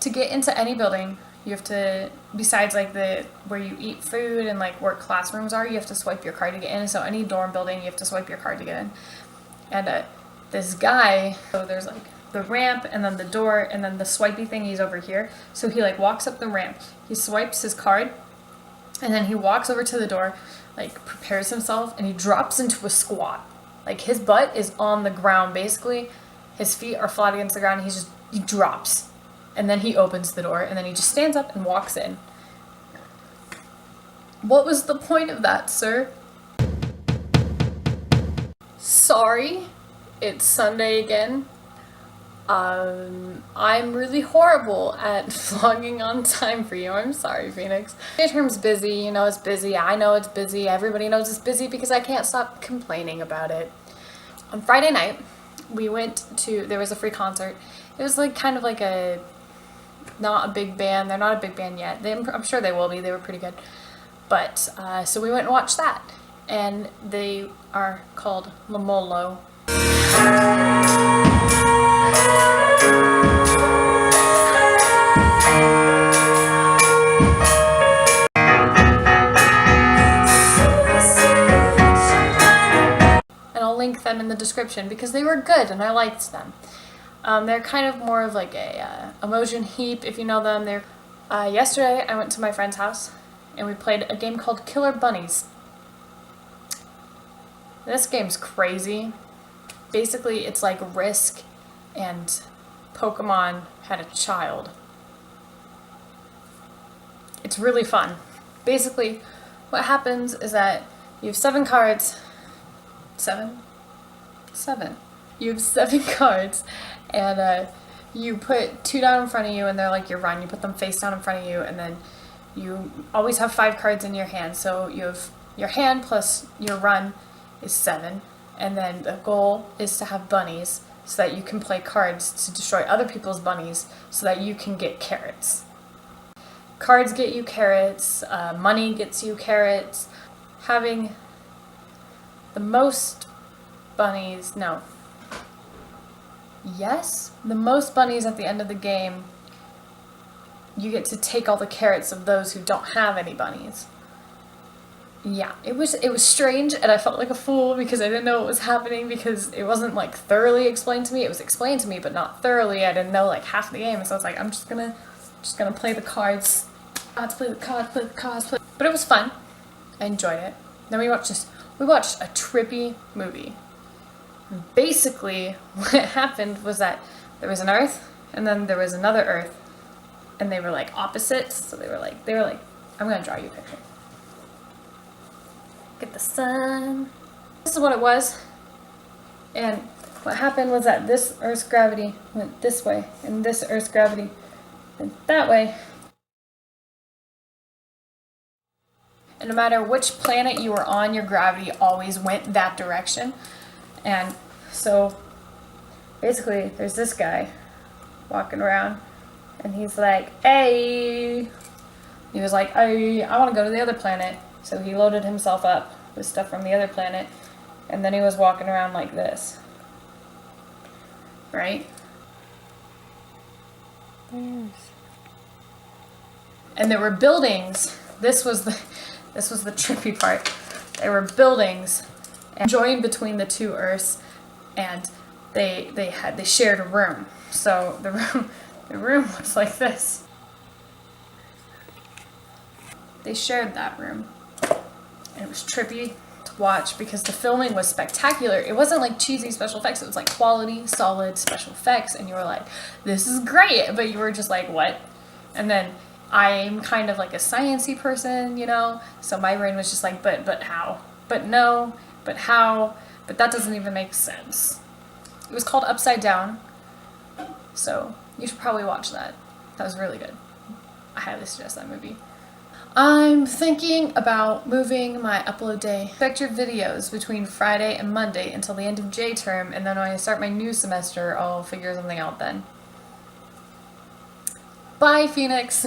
to get into any building, you have to, besides like the where you eat food and like where classrooms are, you have to swipe your card to get in. So any dorm building, you have to swipe your card to get in. And this guy, so there's like the ramp and then the door and then the swipey thing, he's over here. So he like walks up the ramp, he swipes his card, and then he walks over to the door, like prepares himself, and he drops into a squat. Like his butt is on the ground basically, his feet are flat against the ground, and he drops. And then he opens the door, and then he just stands up and walks in. What was the point of that, sir? Sorry, it's Sunday again. I'm really horrible at vlogging on time for you. I'm sorry, Phoenix. Midterm's busy, you know it's busy, I know it's busy, everybody knows it's busy because I can't stop complaining about it. On Friday night, there was a free concert. It was like kind of like not a big band. They're not a big band yet. I'm sure they will be. They were pretty good. But, so we went and watched that. And they are called Lamolo. And I'll link them in the description because they were good and I liked them. They're kind of more of like a emotion heap, if you know them. Yesterday I went to my friend's house and we played a game called Killer Bunnies. This game's crazy. Basically it's like Risk and Pokemon had a child. It's really fun. Basically what happens is that you have 7 cards. 7? 7. You have 7 cards, and you put 2 down in front of you, and they're like your run. You put them face down in front of you, and then you always have 5 cards in your hand. So you have your hand plus your run is 7, and then the goal is to have bunnies so that you can play cards to destroy other people's bunnies so that you can get carrots. Cards get you carrots, money gets you carrots. Having the most bunnies, no. Yes, the most bunnies at the end of the game, you get to take all the carrots of those who don't have any bunnies. Yeah, it was strange, and I felt like a fool because I didn't know what was happening because it wasn't like thoroughly explained to me. It was explained to me, but not thoroughly. I didn't know like half the game, so I was like, I'm just gonna play the cards. Play the cards. But it was fun. I enjoyed it. Then we watched a trippy movie. Basically, what happened was that there was an Earth, and then there was another Earth, and they were like opposites. So they were like, I'm gonna draw you a picture. Get the sun. This is what it was. And what happened was that this Earth's gravity went this way, and this Earth's gravity went that way. And no matter which planet you were on, your gravity always went that direction. And so basically there's this guy walking around and he's like, hey, he was like, hey, I want to go to the other planet. So he loaded himself up with stuff from the other planet, and then he was walking around like this, right? And there were buildings. This was the trippy part. There were buildings joined between the 2 Earths, and they shared a room. So the room was like this. They shared that room, and it was trippy to watch because the filming was spectacular. It wasn't like cheesy special effects. It was like quality, solid special effects, and you were like, "This is great," but you were just like, "What?" And then I'm kind of like a sciencey person, you know, so my brain was just like, but how? But no, but how? But that doesn't even make sense. It was called Upside Down, so you should probably watch that. That was really good. I highly suggest that movie. I'm thinking about moving my upload day. Expect your videos between Friday and Monday until the end of J term, and then when I start my new semester, I'll figure something out then. Bye, Phoenix!